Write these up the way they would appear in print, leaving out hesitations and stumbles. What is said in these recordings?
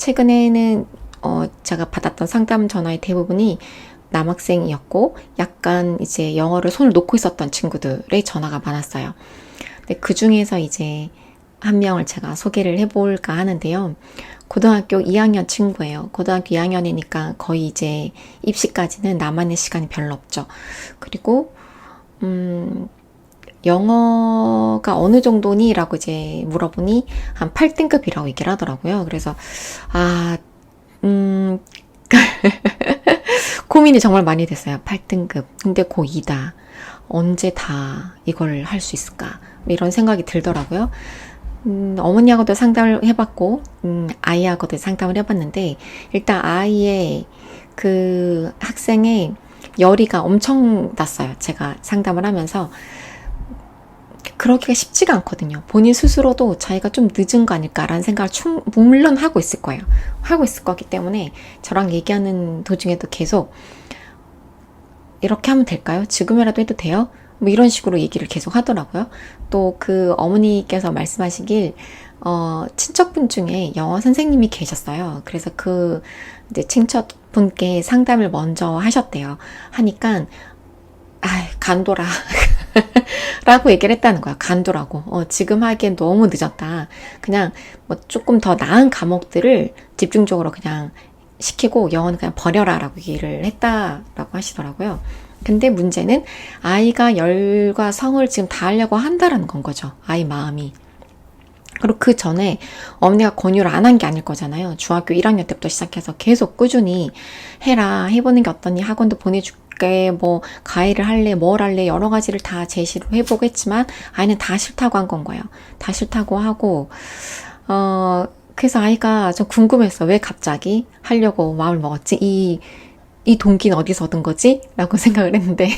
최근에는 제가 받았던 상담 전화의 대부분이 남학생이었고 약간 이제 영어를 손을 놓고 있었던 친구들의 전화가 많았어요. 근데 그 중에서 이제 한 명을 제가 소개를 해볼까 하는데요. 고등학교 2학년 친구예요. 고등학교 2학년이니까 거의 이제 입시까지는 남아있는 시간이 별로 없죠. 그리고 영어가 어느 정도니? 라고 이제 물어보니 한 8등급이라고 얘기를 하더라고요. 그래서 고민이 정말 많이 됐어요. 8등급. 근데 고2다. 언제 다 이걸 할 수 있을까? 이런 생각이 들더라고요. 어머니하고도 상담을 해봤고, 아이하고도 상담을 해봤는데, 일단 아이의 그 학생의 열의가 엄청 났어요. 제가 상담을 하면서. 그러기가 쉽지가 않거든요. 본인 스스로도 자기가 좀 늦은 거 아닐까라는 생각을 물론 하고 있을 거예요. 하고 있을 거기 때문에 저랑 얘기하는 도중에도 계속 이렇게 하면 될까요? 지금이라도 해도 돼요? 뭐 이런 식으로 얘기를 계속 하더라고요. 또 그 어머니께서 말씀하시길 친척분 중에 영어 선생님이 계셨어요. 그래서 그 이제 친척분께 상담을 먼저 하셨대요. 하니까 간도라 라고 얘기를 했다는 거야. 간도라고. 지금 하기엔 너무 늦었다. 그냥 뭐 조금 더 나은 과목들을 집중적으로 그냥 시키고 영어는 그냥 버려라 라고 얘기를 했다라고 하시더라고요. 근데 문제는 아이가 열과 성을 지금 다 하려고 한다라는 건 거죠. 아이 마음이. 그리고 그 전에 어머니가 권유를 안 한 게 아닐 거잖아요. 중학교 1학년 때부터 시작해서 계속 꾸준히 해라. 해보는 게 어떠니? 학원도 보내줄게. 뭐 과외를 할래? 뭘 할래? 여러 가지를 다 제시를 해보고 했지만 아이는 다 싫다고 한 건 거예요. 다 싫다고 하고 그래서 아이가 좀 궁금했어. 왜 갑자기 하려고 마음을 먹었지? 이 동기는 어디서 얻은 거지? 라고 생각을 했는데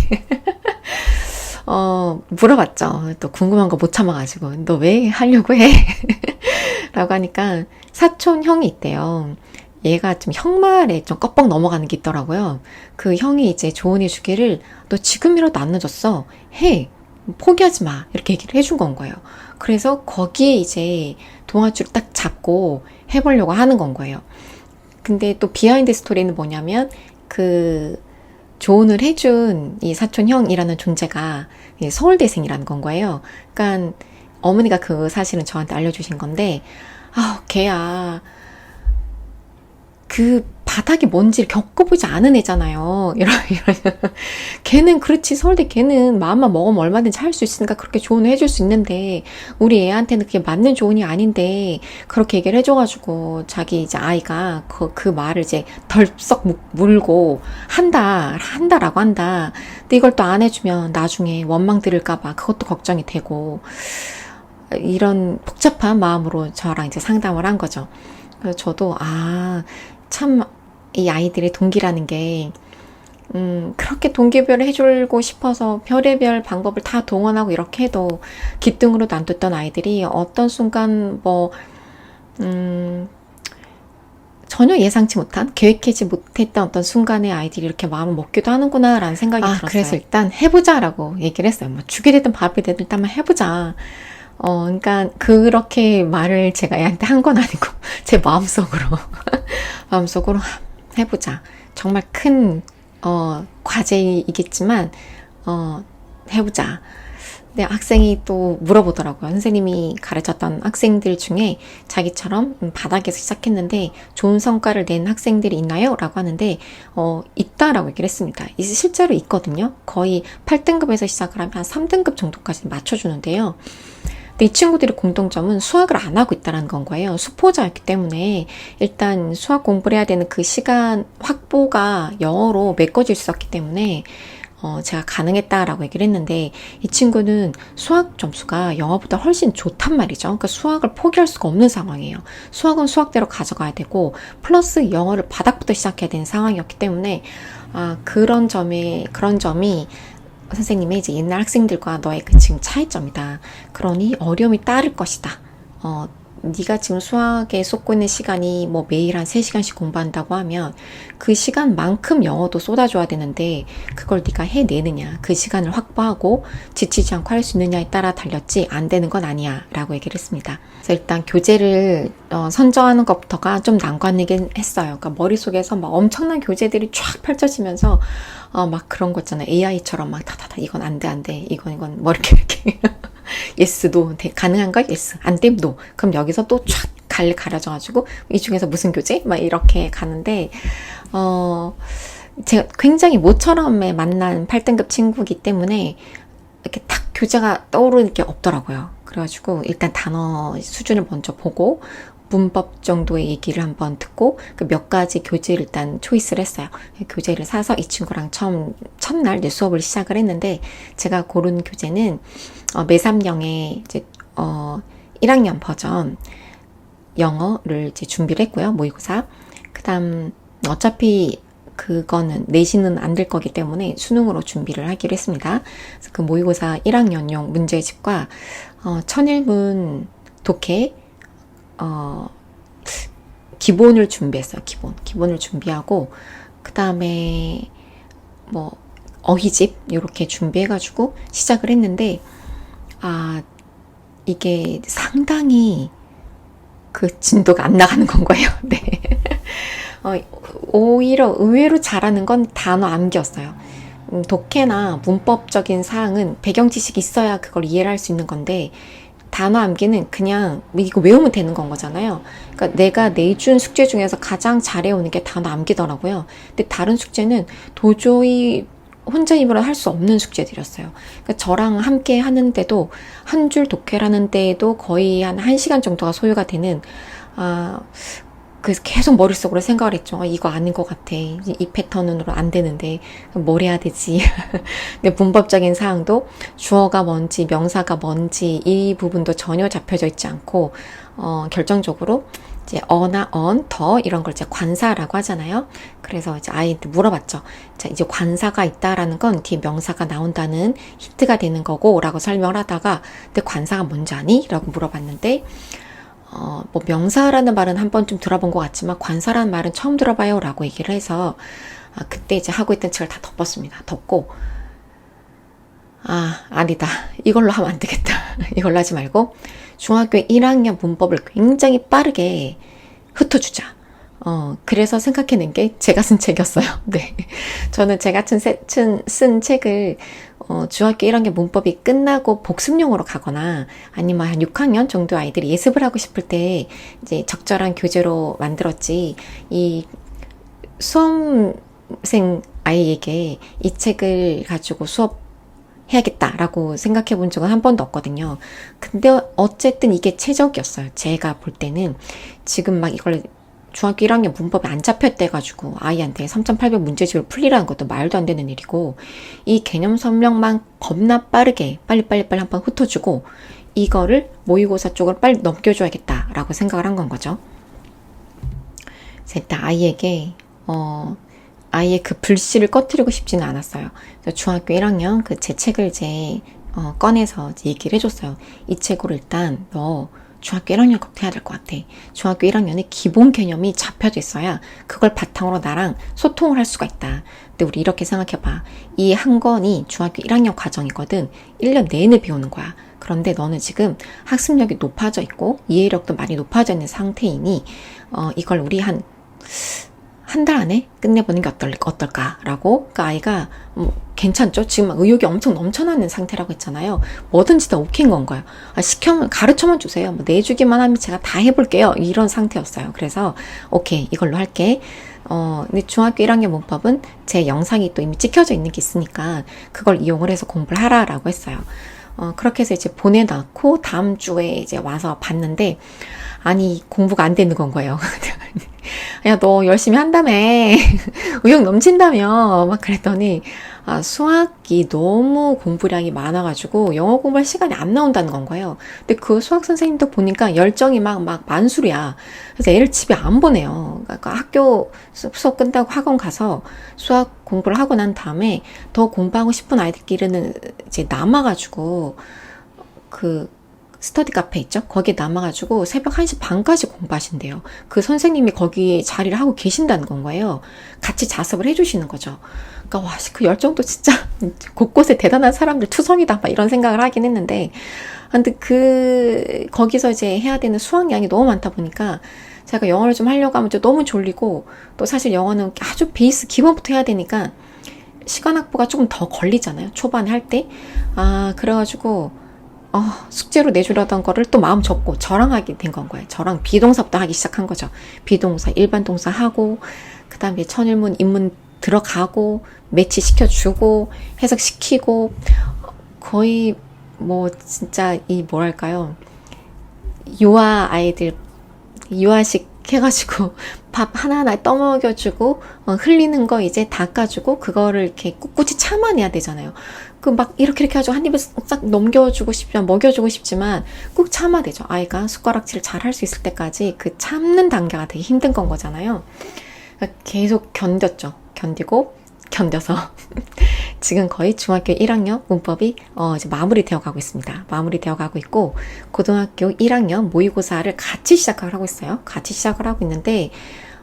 물어봤죠. 또 궁금한 거 못 참아가지고 너 왜 하려고 해? 라고 하니까 사촌 형이 있대요. 얘가 좀 형말에 좀 껍벅 넘어가는 게 있더라고요. 그 형이 이제 조언해 주기를 너 지금이라도 안 늦었어. 해. 포기하지 마. 이렇게 얘기를 해준 건 거예요. 그래서 거기에 이제 동아줄을 딱 잡고 해보려고 하는 건 거예요. 근데 또 비하인드 스토리는 뭐냐면 그 조언을 해준 이 사촌 형이라는 존재가 서울대생이라는 건 거예요. 그러니까 어머니가 그 사실은 저한테 알려주신 건데 걔야 그 바닥이 뭔지를 겪어보지 않은 애잖아요. 이런. 걔는 그렇지, 서울대 걔는 마음만 먹으면 얼마든지 할 수 있으니까 그렇게 조언을 해줄 수 있는데, 우리 애한테는 그게 맞는 조언이 아닌데, 그렇게 얘기를 해줘가지고, 자기 이제 아이가 그 말을 이제 덜썩 물고, 한다라고 한다. 근데 이걸 또 안 해주면 나중에 원망 들을까봐 그것도 걱정이 되고, 이런 복잡한 마음으로 저랑 이제 상담을 한 거죠. 그래서 저도, 참, 이 아이들의 동기라는 게, 그렇게 동기부여를 해주고 싶어서 별의별 방법을 다 동원하고 이렇게 해도 기등으로도 안 뒀던 아이들이 어떤 순간 전혀 예상치 못한, 계획하지 못했던 어떤 순간에 아이들이 이렇게 마음을 먹기도 하는구나 라는 생각이 들었어요. 그래서 일단 해보자라고 얘기를 했어요. 뭐 죽이 되든 밥이 되든 일단 한번 해보자. 그러니까 그렇게 말을 제가 애한테 한 건 아니고 제 마음속으로 해보자. 정말 큰 과제이겠지만 해보자. 근데 학생이 또 물어보더라고요. 선생님이 가르쳤던 학생들 중에 자기처럼 바닥에서 시작했는데 좋은 성과를 낸 학생들이 있나요? 라고 하는데 있다라고 얘기를 했습니다. 실제로 있거든요. 거의 8등급에서 시작을 하면 한 3등급 정도까지 맞춰주는데요. 근데 이 친구들의 공통점은 수학을 안 하고 있다는 건 거예요. 수포자였기 때문에 일단 수학 공부를 해야 되는 그 시간 확보가 영어로 메꿔질 수 있었기 때문에 제가 가능했다라고 얘기를 했는데, 이 친구는 수학 점수가 영어보다 훨씬 좋단 말이죠. 그러니까 수학을 포기할 수가 없는 상황이에요. 수학은 수학대로 가져가야 되고 플러스 영어를 바닥부터 시작해야 되는 상황이었기 때문에 그런 점이 선생님의 이제 옛날 학생들과 너의 그 지금 차이점이다. 그러니 어려움이 따를 것이다. 네가 지금 수학에 쏟고 있는 시간이 뭐 매일 한 3시간씩 공부한다고 하면 그 시간만큼 영어도 쏟아줘야 되는데 그걸 네가 해내느냐, 그 시간을 확보하고 지치지 않고 할 수 있느냐에 따라 달렸지 안 되는 건 아니야 라고 얘기를 했습니다. 그래서 일단 교재를 선정하는 것부터가 좀 난관이긴 했어요. 그러니까 머릿속에서 막 엄청난 교재들이 쫙 펼쳐지면서 막 그런 거 있잖아요. AI처럼 막 다다다 이건 안 돼. 이건 뭐 이렇게 yes, no. 가능한가? yes. 안 돼? no. 그럼 여기서 또 쫙 가려져가지고 이 중에서 무슨 교재? 막 이렇게 가는데 제가 굉장히 모처럼 만난 8등급 친구이기 때문에 이렇게 딱 교재가 떠오르는 게 없더라고요. 그래가지고 일단 단어 수준을 먼저 보고 문법 정도의 얘기를 한번 듣고 그 몇 가지 교재를 일단 초이스를 했어요. 교재를 사서 이 친구랑 첫날 수업을 시작을 했는데 제가 고른 교재는 매삼영의 이제 1학년 버전 영어를 이제 준비를 했고요. 모의고사. 그다음 어차피 그거는 내신은 안 될 거기 때문에 수능으로 준비를 하기로 했습니다. 그래서 그 모의고사 1학년용 문제집과 1001문 독해 기본을 준비했어요. 기본을 준비하고 그 다음에 뭐 어휘집 이렇게 준비해가지고 시작을 했는데 이게 상당히 그 진도가 안 나가는 건 거예요. 네. 오히려 의외로 잘하는 건 단어 암기였어요. 독해나 문법적인 사항은 배경 지식이 있어야 그걸 이해를 할 수 있는 건데 단어 암기는 그냥 이거 외우면 되는 건 거잖아요. 그러니까 내가 내준 숙제 중에서 가장 잘해오는 게 단어 암기더라고요. 근데 다른 숙제는 도저히 혼자 힘으로 할 수 없는 숙제들이었어요. 그러니까 저랑 함께 하는데도 한 줄 독해를 하는데도 거의 한 1시간 정도가 소요가 되는 그래서 계속 머릿속으로 생각을 했죠. 이거 아닌 것 같아. 이 패턴으로 안 되는데 뭘 해야 되지? 근데 문법적인 사항도 주어가 뭔지 명사가 뭔지 이 부분도 전혀 잡혀져 있지 않고 결정적으로 이제 어나 더 이런 걸 이제 관사라고 하잖아요. 그래서 이제 아이한테 물어봤죠. 자, 이제 관사가 있다라는 건 뒤에 명사가 나온다는 힌트가 되는 거고라고 설명을 하다가 근데 관사가 뭔지 아니? 라고 물어봤는데 뭐 명사라는 말은 한 번쯤 들어본 것 같지만 관사라는 말은 처음 들어봐요 라고 얘기를 해서 그때 이제 하고 있던 책을 다 덮었습니다. 덮고 아니다. 이걸로 하면 안 되겠다. 이걸로 하지 말고 중학교 1학년 문법을 굉장히 빠르게 흩어주자. 그래서 생각해낸 게 제가 쓴 책이었어요. 네. 저는 제가 쓴 책을 중학교 1학년 문법이 끝나고 복습용으로 가거나 아니면 한 6학년 정도 아이들이 예습을 하고 싶을 때 이제 적절한 교재로 만들었지 이 수험생 아이에게 이 책을 가지고 수업해야겠다라고 생각해 본 적은 한 번도 없거든요. 근데 어쨌든 이게 최적이었어요. 제가 볼 때는 지금 막 이걸 중학교 1학년 문법이 안 잡혔대가지고 아이한테 3,800 문제집을 풀리라는 것도 말도 안 되는 일이고 이 개념 설명만 겁나 빠르게 빨리 한번 흩어주고 이거를 모의고사 쪽으로 빨리 넘겨줘야겠다라고 생각을 한 건 거죠. 그래서 일단 아이에게 아이의 그 불씨를 꺼뜨리고 싶지는 않았어요. 그래서 중학교 1학년 그 제 책을 이제 꺼내서 이제 얘기를 해줬어요. 이 책으로 일단 너 중학교 1학년 꼭 해야 될 것 같아. 중학교 1학년에 기본 개념이 잡혀져 있어야 그걸 바탕으로 나랑 소통을 할 수가 있다. 근데 우리 이렇게 생각해봐. 이 한 권이 중학교 1학년 과정이거든. 1년 내내 배우는 거야. 그런데 너는 지금 학습력이 높아져 있고 이해력도 많이 높아져 있는 상태이니 이걸 우리 한 달 안에 끝내보는 게 어떨까라고 그 아이가 괜찮죠? 지금 의욕이 엄청 넘쳐나는 상태라고 했잖아요. 뭐든지 다 오케이인 건 거예요. 시켜면 가르쳐만 주세요. 뭐 내주기만 하면 제가 다 해볼게요. 이런 상태였어요. 그래서 오케이 이걸로 할게. 근데 중학교 1학년 문법은 제 영상이 또 이미 찍혀져 있는 게 있으니까 그걸 이용을 해서 공부를 하라라고 했어요. 그렇게 해서 이제 보내놨고 다음 주에 이제 와서 봤는데 아니 공부가 안 되는 건 거예요. 야, 너 열심히 한다며. 의욕 넘친다며. 막 그랬더니 수학이 너무 공부량이 많아가지고 영어 공부할 시간이 안 나온다는 건 거예요. 근데 그 수학 선생님도 보니까 열정이 막 만수리야. 그래서 애를 집에 안 보내요. 그러니까 학교 수업 끝나고 학원 가서 수학 공부를 하고 난 다음에 더 공부하고 싶은 아이들끼리는 이제 남아가지고 스터디 카페 있죠? 거기에 남아가지고 새벽 1시 반까지 공부하신대요. 그 선생님이 거기 자리를 하고 계신다는 건 거예요. 같이 자습을 해주시는 거죠. 그러니까 와, 그 열정도 진짜 곳곳에 대단한 사람들 투성이다 막 이런 생각을 하긴 했는데, 근데 거기서 이제 해야 되는 수학량이 너무 많다 보니까 제가 영어를 좀 하려고 하면 좀 너무 졸리고, 또 사실 영어는 아주 베이스 기본부터 해야 되니까 시간 확보가 조금 더 걸리잖아요. 초반에 할 때. 그래가지고 숙제로 내주려던 거를 또 마음 접고 저랑 하게 된 건 거예요. 저랑 비동사부터 하기 시작한 거죠. 비동사, 일반 동사 하고, 그 다음에 천일문, 인문 들어가고, 매치 시켜주고, 해석시키고, 거의 뭐 진짜 뭐랄까요. 유아식 해가지고 밥 하나하나 떠먹여주고, 흘리는 거 이제 닦아주고, 그거를 이렇게 꿋꿋이 참아내야 되잖아요. 막 이렇게 해가지고 한 입에 싹 넘겨주고 싶지만, 먹여주고 싶지만 꾹 참아야 되죠. 아이가 숟가락질을 잘 할 수 있을 때까지 그 참는 단계가 되게 힘든 건 거잖아요. 그러니까 계속 견뎠죠. 견뎌서 지금 거의 중학교 1학년 문법이 이제 마무리되어 가고 있습니다. 마무리되어 가고 있고, 고등학교 1학년 모의고사를 같이 시작을 하고 있어요. 같이 시작을 하고 있는데,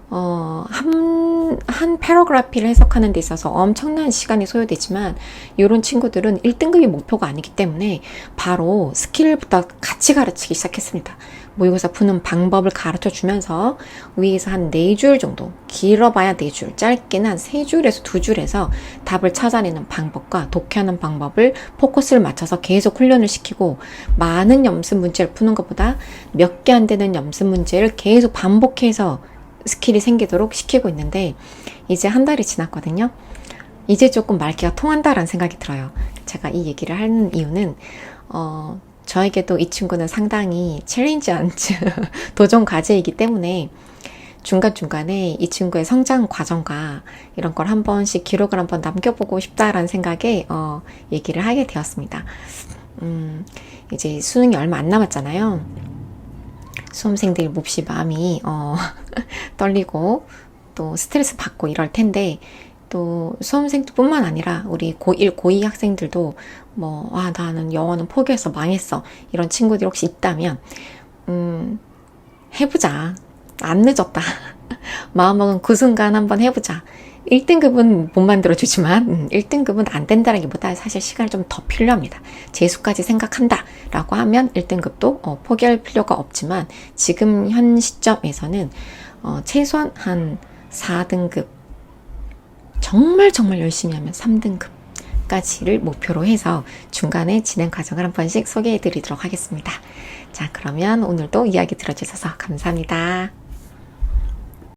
한 패러그래피를 해석하는 데 있어서 엄청난 시간이 소요되지만, 이런 친구들은 1등급이 목표가 아니기 때문에 바로 스킬부터 같이 가르치기 시작했습니다. 모의고사 푸는 방법을 가르쳐 주면서 위에서 한 4줄 정도, 길어봐야 4줄, 짧게는 한 3줄에서 2줄에서 답을 찾아내는 방법과 독해하는 방법을 포커스를 맞춰서 계속 훈련을 시키고, 많은 연습 문제를 푸는 것보다 몇 개 안 되는 연습 문제를 계속 반복해서 스킬이 생기도록 시키고 있는데, 이제 한 달이 지났거든요. 이제 조금 말귀가 통한다라는 생각이 들어요. 제가 이 얘기를 하는 이유는 저에게도 이 친구는 상당히 챌린지한 도전 과제이기 때문에 중간중간에 이 친구의 성장 과정과 이런 걸 한 번씩 기록을 한번 남겨보고 싶다라는 생각에 얘기를 하게 되었습니다. 이제 수능이 얼마 안 남았잖아요. 수험생들 몹시 마음이 떨리고 또 스트레스 받고 이럴 텐데, 또 수험생뿐만 아니라 우리 고1, 고2 학생들도 나는 영어는 포기해서 망했어, 이런 친구들이 혹시 있다면 해보자. 안 늦었다. 마음먹은 그 순간 한번 해보자. 1등급은 못 만들어주지만 1등급은 안 된다라기보다 사실 시간이 좀 더 필요합니다. 재수까지 생각한다 라고 하면 1등급도 포기할 필요가 없지만, 지금 현 시점에서는 최소한 한 4등급, 정말 열심히 하면 3등급까지를 목표로 해서 중간에 진행 과정을 한 번씩 소개해 드리도록 하겠습니다. 자, 그러면 오늘도 이야기 들어주셔서 감사합니다.